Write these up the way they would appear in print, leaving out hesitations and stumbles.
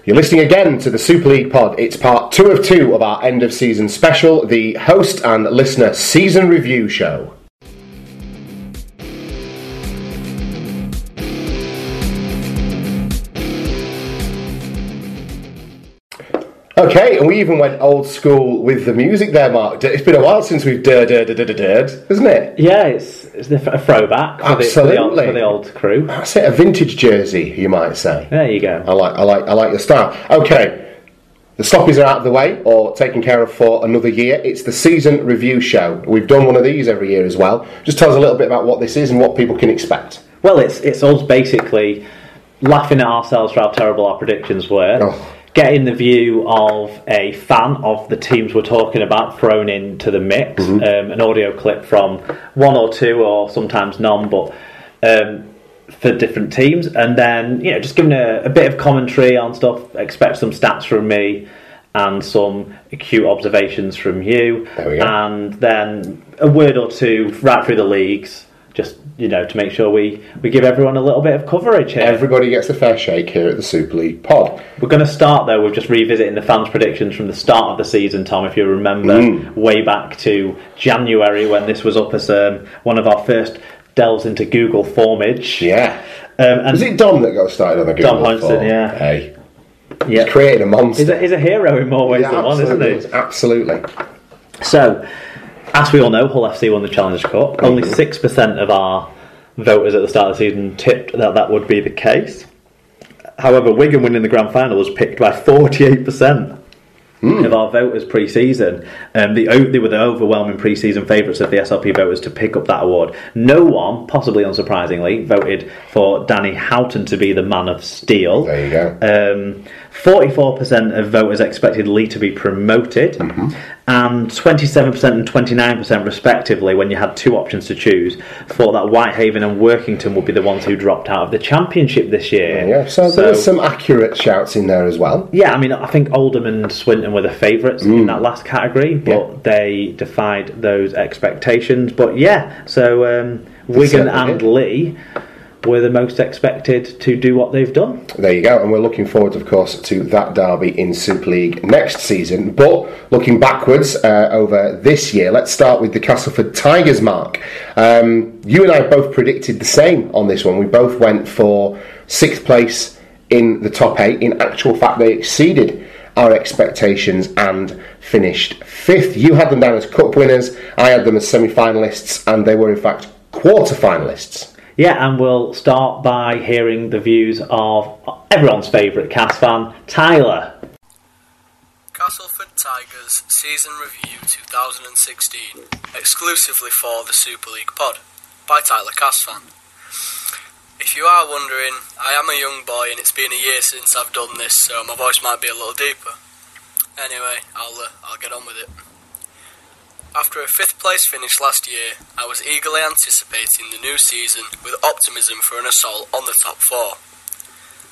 You're listening again to the Super League Pod. It's part 2 of 2 of our end of season special, the host and listener season review show. Okay, and we even went old school with the music there, Mark. It's been a while since we've dirred, isn't it? Yeah, it's a throwback for the old crew. That's it, a vintage jersey, you might say. There you go. I like your style. Okay, the stoppies are out of the way, or taken care of for another year. It's the season review show. We've done one of these every year as well. Just tell us a little bit about what this is and what people can expect. Well, it's us basically laughing at ourselves for how terrible our predictions were. Oh. Getting the view of a fan of the teams we're talking about thrown into the mix. An audio clip from one or two, or sometimes none, but for different teams. And then, just giving a bit of commentary on stuff. Expect some stats from me and some acute observations from you. There we go. And then a word or two right through the leagues. Just, to make sure we give everyone a little bit of coverage here. Everybody gets a fair shake here at the Super League Pod. We're going to start, though, with just revisiting the fans' predictions from the start of the season, Tom, if you remember, way back to January when this was up as one of our first delves into Google Formage. Yeah. And was it Dom that got started on the Google Dom Hodgson, Form? yeah. Hey. Yeah. He's created a monster. He's a hero in more ways than one, isn't he? Absolutely. So, as we all know, Hull FC won the Challenge Cup. Only 6% of our voters at the start of the season tipped that would be the case. However, Wigan winning the grand final was picked by 48% of our voters pre-season. They were the overwhelming pre-season favourites of the SLP voters to pick up that award. No one, possibly unsurprisingly, voted for Danny Houghton to be the man of steel. There you go. 44% of voters expected Lee to be promoted, and 27% and 29% respectively, when you had two options to choose, thought that Whitehaven and Workington would be the ones who dropped out of the Championship this year. Yeah, so there were some accurate shouts in there as well. Yeah, I mean, I think Oldham and Swinton were the favourites in that last category, but they defied those expectations. But yeah, so Wigan and Lee were the most expected to do what they've done. There you go, and we're looking forward, of course, to that derby in Super League next season. But looking backwards over this year, let's start with the Castleford Tigers, Mark. You and I both predicted the same on this one. We both went for 6th place in the top 8. In actual fact, they exceeded our expectations and finished 5th. You had them down as cup winners, I had them as semi-finalists, and they were in fact quarter-finalists. Yeah, and we'll start by hearing the views of everyone's favourite Cas fan, Tyler. Castleford Tigers Season Review 2016, exclusively for the Super League Pod, by Tyler Cas fan. If you are wondering, I am a young boy and it's been a year since I've done this, so my voice might be a little deeper. Anyway, I'll get on with it. After a 5th place finish last year, I was eagerly anticipating the new season with optimism for an assault on the top 4.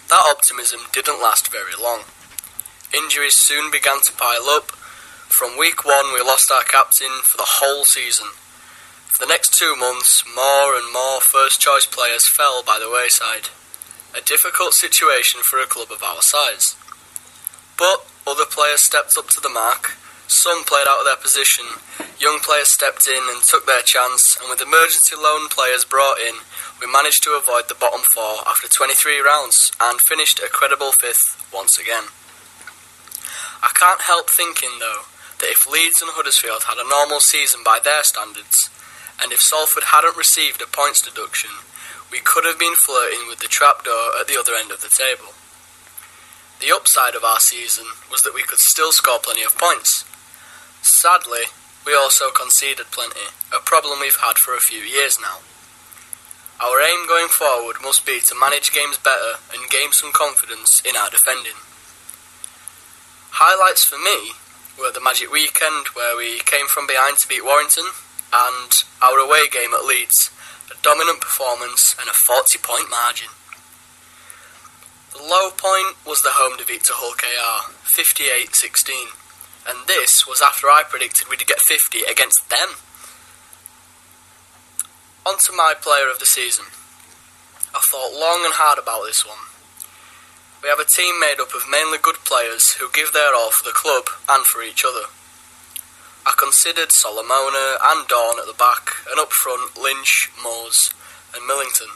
That optimism didn't last very long. Injuries soon began to pile up. From week 1 we lost our captain for the whole season. For the next 2 months, more and more first choice players fell by the wayside. A difficult situation for a club of our size. But other players stepped up to the mark. Some played out of their position, young players stepped in and took their chance, and with emergency loan players brought in, we managed to avoid the bottom 4 after 23 rounds, and finished a credible 5th once again. I can't help thinking, though, that if Leeds and Huddersfield had a normal season by their standards, and if Salford hadn't received a points deduction, we could have been flirting with the trapdoor at the other end of the table. The upside of our season was that we could still score plenty of points. Sadly, we also conceded plenty, a problem we've had for a few years now. Our aim going forward must be to manage games better and gain some confidence in our defending. Highlights for me were the Magic Weekend, where we came from behind to beat Warrington, and our away game at Leeds, a dominant performance and a 40-point margin. The low point was the home defeat to Hull KR, 58-16. And this was after I predicted we'd get 50 against them. On to my player of the season. I thought long and hard about this one. We have a team made up of mainly good players who give their all for the club and for each other. I considered Solomona and Dawn at the back, and up front Lynch, Moores and Millington.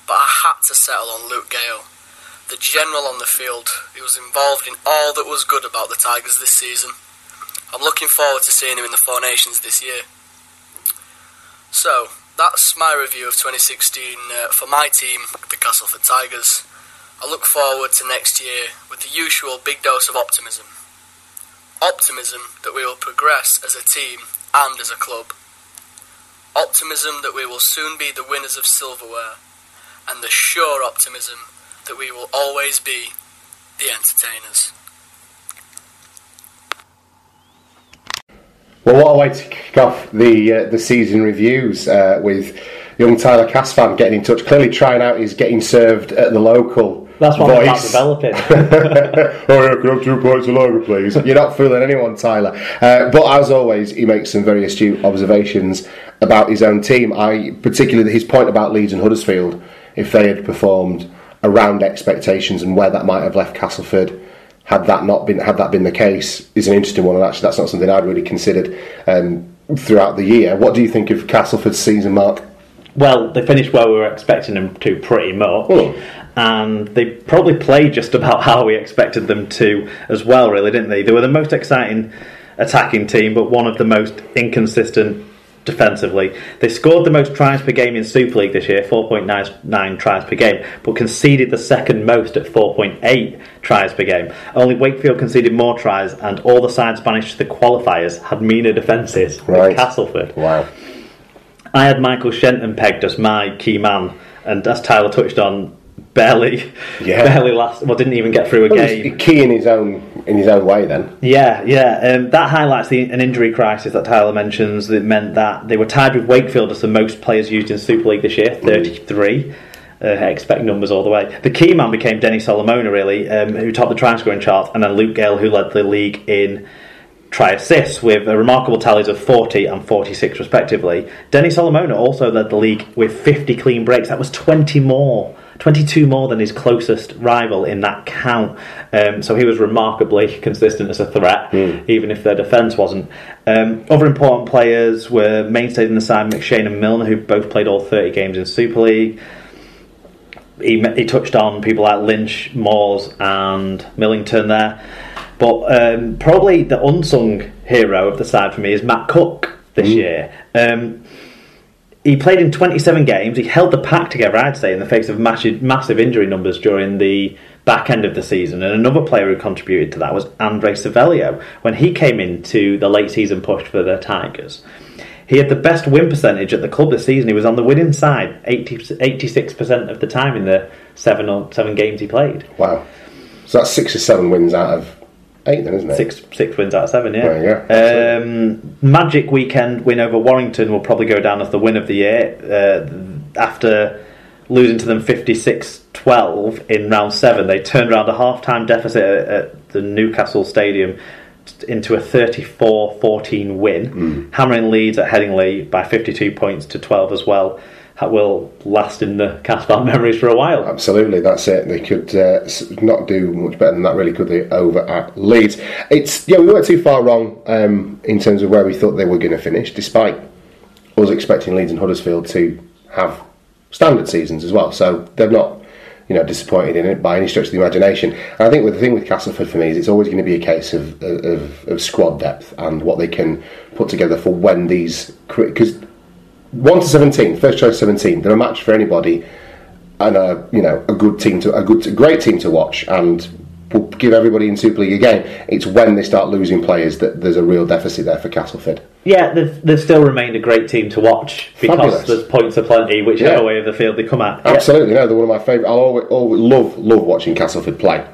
But I had to settle on Luke Gale, the general on the field who was involved in all that was good about the Tigers this season. I'm looking forward to seeing him in the Four Nations this year. So, that's my review of 2016 for my team, the Castleford Tigers. I look forward to next year with the usual big dose of optimism. Optimism that we will progress as a team and as a club. Optimism that we will soon be the winners of silverware. And the sure optimism that we will always be the entertainers. Well, what a way to kick off the season reviews with young Tyler Casfan getting in touch, clearly trying out his getting served at the local. That's what voice. I'm developing. Oh yeah, can I have 2 points of lager, please? You're not fooling anyone, Tyler. But as always, he makes some very astute observations about his own team. Particularly his point about Leeds and Huddersfield, if they had performed around expectations and where that might have left Castleford had that been the case, is an interesting one. And actually, that's not something I'd really considered throughout the year. What do you think of Castleford's season, Mark? Well, they finished where we were expecting them to, pretty much. And they probably played just about how we expected them to as well, really, didn't they? They were the most exciting attacking team, but one of the most inconsistent defensively. They scored the most tries per game in Super League this year, 4.99 tries per game, but conceded the second most at 4.8 tries per game. Only Wakefield conceded more tries, and all the sides managed to the qualifiers had meaner defences than Castleford. Wow. I had Michael Shenton pegged as my key man, and as Tyler touched on, barely didn't even get through a game. Key in his own way then. That highlights an injury crisis that Tyler mentions. That meant that they were tied with Wakefield as the most players used in Super League this year, 33. Expect numbers all the way. The key man became Denny Solomona, really, who topped the try scoring chart, and then Luke Gale, who led the league in try assists with a remarkable tallies of 40 and 46 respectively. Denny Solomona also led the league with 50 clean breaks. That was 22 more than his closest rival in that count. So he was remarkably consistent as a threat, even if their defence wasn't. Other important players were mainstays in the side, McShane and Milner, who both played all 30 games in Super League. He touched on people like Lynch, Moores and Millington there. But probably the unsung hero of the side for me is Matt Cook this year. He played in 27 games. He held the pack together, I'd say, in the face of massive injury numbers during the back end of the season. And another player who contributed to that was Andre Savelio. When he came into the late season push for the Tigers, he had the best win percentage at the club this season. He was on the winning side 86% of the time in the seven games he played. Wow. So that's 6 or 7 wins out of 8 then, isn't it? Six wins out of 7, yeah. Well, Magic weekend win over Warrington will probably go down as the win of the year. After losing to them 56-12 in round 7, they turned around a half-time deficit at the Newcastle Stadium into a 34-14 win, hammering Leeds at Headingley by 52 points to 12 as well. That will last in the Castleford memories for a while. Absolutely, that's it. They could not do much better than that, really, could they, over at Leeds? We weren't too far wrong in terms of where we thought they were going to finish, despite us expecting Leeds and Huddersfield to have standard seasons as well. So they're not, disappointed in it by any stretch of the imagination. And I think the thing with Castleford for me is it's always going to be a case of squad depth and what they can put together for when these, because 1 to 17, first choice 17, they're a match for anybody, and a great team to watch, and will give everybody in Super League a game. It's when they start losing players that there's a real deficit there for Castleford. Yeah, they've still remained a great team to watch because Fabulous. There's points aplenty whichever way of the field they come at. Absolutely, they're one of my favourite. I'll always love watching Castleford play.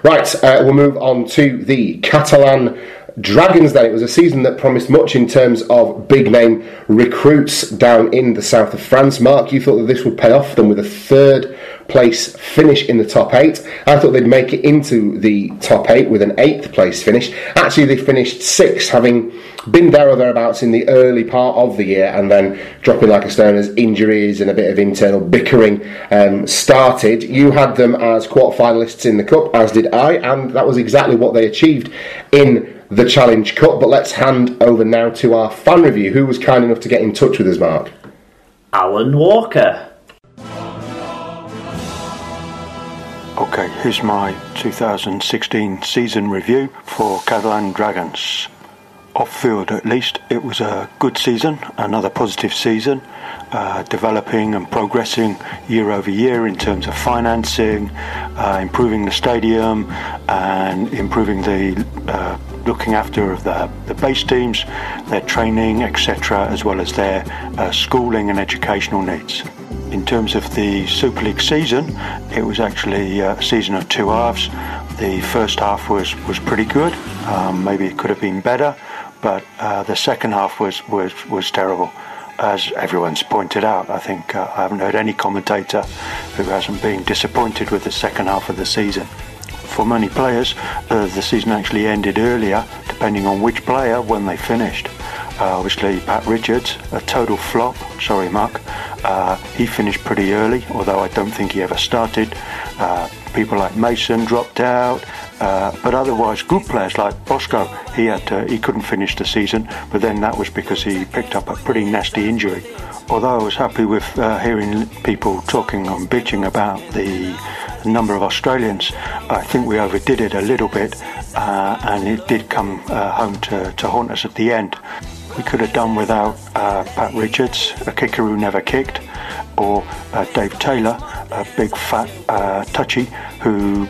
Right, we'll move on to the Catalan Dragons then. It was a season that promised much in terms of big name recruits down in the south of France. Mark, you thought that this would pay off them with a third place finish in the top 8. I thought they'd make it into the top 8 with an 8th place finish. Actually, they finished 6th, having been there or thereabouts in the early part of the year, and then dropping like a stone as injuries and a bit of internal bickering started. You had them as quarter-finalists in the Cup, as did I, and that was exactly what they achieved in the Challenge Cup. But let's hand over now to our fan review. Who was kind enough to get in touch with us, Mark? Alan Walker. Okay, here's my 2016 season review for Catalan Dragons. Off-field, at least, it was a good season, another positive season, developing and progressing year over year in terms of financing, improving the stadium, and improving the looking after of the base teams, their training, etc., as well as their schooling and educational needs. In terms of the Super League season, it was actually a season of two halves. The first half was pretty good. Maybe it could have been better, but the second half was terrible. As everyone's pointed out, I think I haven't heard any commentator who hasn't been disappointed with the second half of the season. For many players, the season actually ended earlier, depending on which player when they finished. Obviously, Pat Richards, a total flop. Sorry, Mark. He finished pretty early, although I don't think he ever started. People like Mason dropped out, but otherwise good players like Bosco, he couldn't finish the season, but then that was because he picked up a pretty nasty injury. Although I was happy with hearing people talking and bitching about the number of Australians, I think we overdid it a little bit, and it did come home to haunt us at the end. We could have done without Pat Richards, a kicker who never kicked, or Dave Taylor, a big fat touchy who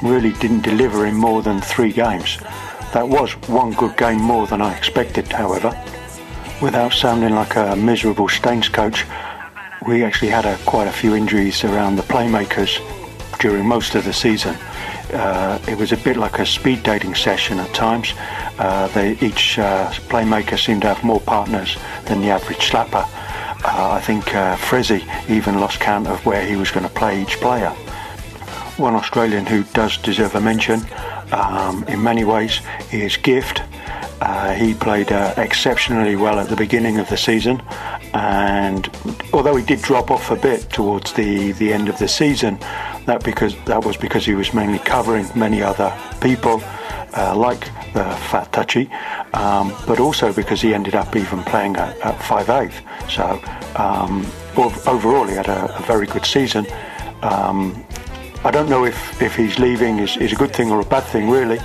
really didn't deliver in more than 3 games. That was one good game more than I expected, however. Without sounding like a miserable Staines coach, we actually had quite a few injuries around the playmakers during most of the season. It was a bit like a speed dating session at times. Each playmaker seemed to have more partners than the average slapper. I think Frezzi even lost count of where he was going to play each player. One Australian who does deserve a mention in many ways is Gift. He played exceptionally well at the beginning of the season, and although he did drop off a bit towards the end of the season, that was because he was mainly covering many other people like the fat touchy, but also because he ended up even playing at 5/8. So overall he had a very good season. I don't know if he's leaving is a good thing or a bad thing, really.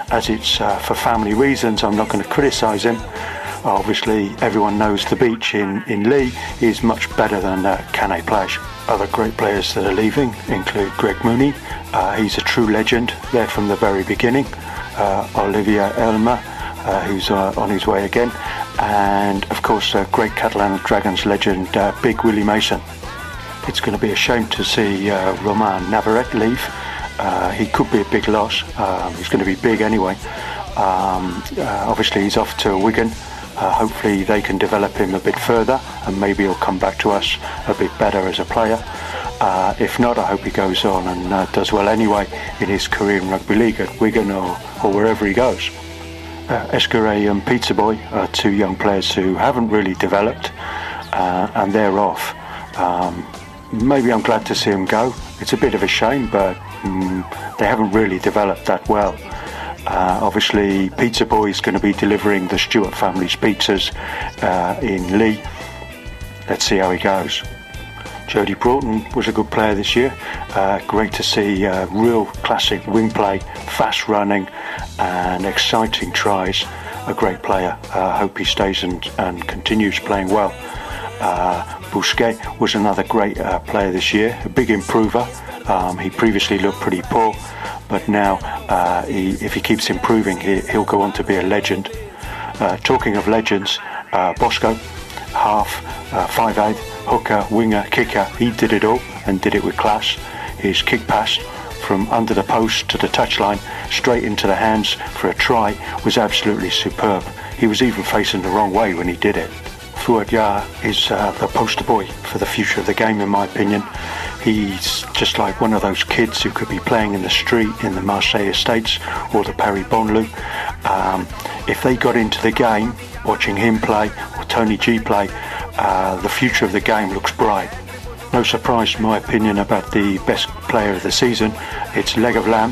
As it's for family reasons, I'm not going to criticise him. Obviously, everyone knows the beach in Lee is much better than Cannes Plage. Other great players that are leaving include Greg Mooney. He's a true legend there from the very beginning. Olivier Elmer, who's on his way again. And, of course, great Catalan Dragons legend, Big Willie Mason. It's going to be a shame to see Romain Navarrete leave. He could be a big loss. He's going to be big anyway. Obviously he's off to Wigan. Hopefully they can develop him a bit further, and maybe he'll come back to us a bit better as a player. If not, I hope he goes on and does well anyway in his career in rugby league at Wigan or wherever he goes. Escaré and Pizza Boy are 2 young players who haven't really developed, and they're off. Maybe I'm glad to see them go. It's a bit of a shame, but they haven't really developed that well. Obviously, Pizza Boy is going to be delivering the Stewart family's pizzas in Lee. Let's see how he goes. Jody Broughton was a good player this year. Great to see real classic wing play, fast running and exciting tries. A great player. Hope he stays and continues playing well. Bousquet was another great player this year, a big improver. He previously looked pretty poor, but now if he keeps improving, he'll go on to be a legend. Talking of legends, Bosco, half, 5/8, hooker, winger, kicker, he did it all and did it with class. His kick pass from under the post to the touchline, straight into the hands for a try, was absolutely superb. He was even facing the wrong way when he did it. Fuad Yah is the poster boy for the future of the game, in my opinion. He's just like one of those kids who could be playing in the street in the Marseille Estates or the Paris Bonlieu. If they got into the game, watching him play or Tony G play, the future of the game looks bright. No surprise, in my opinion, about the best player of the season. It's Leg of Lamb.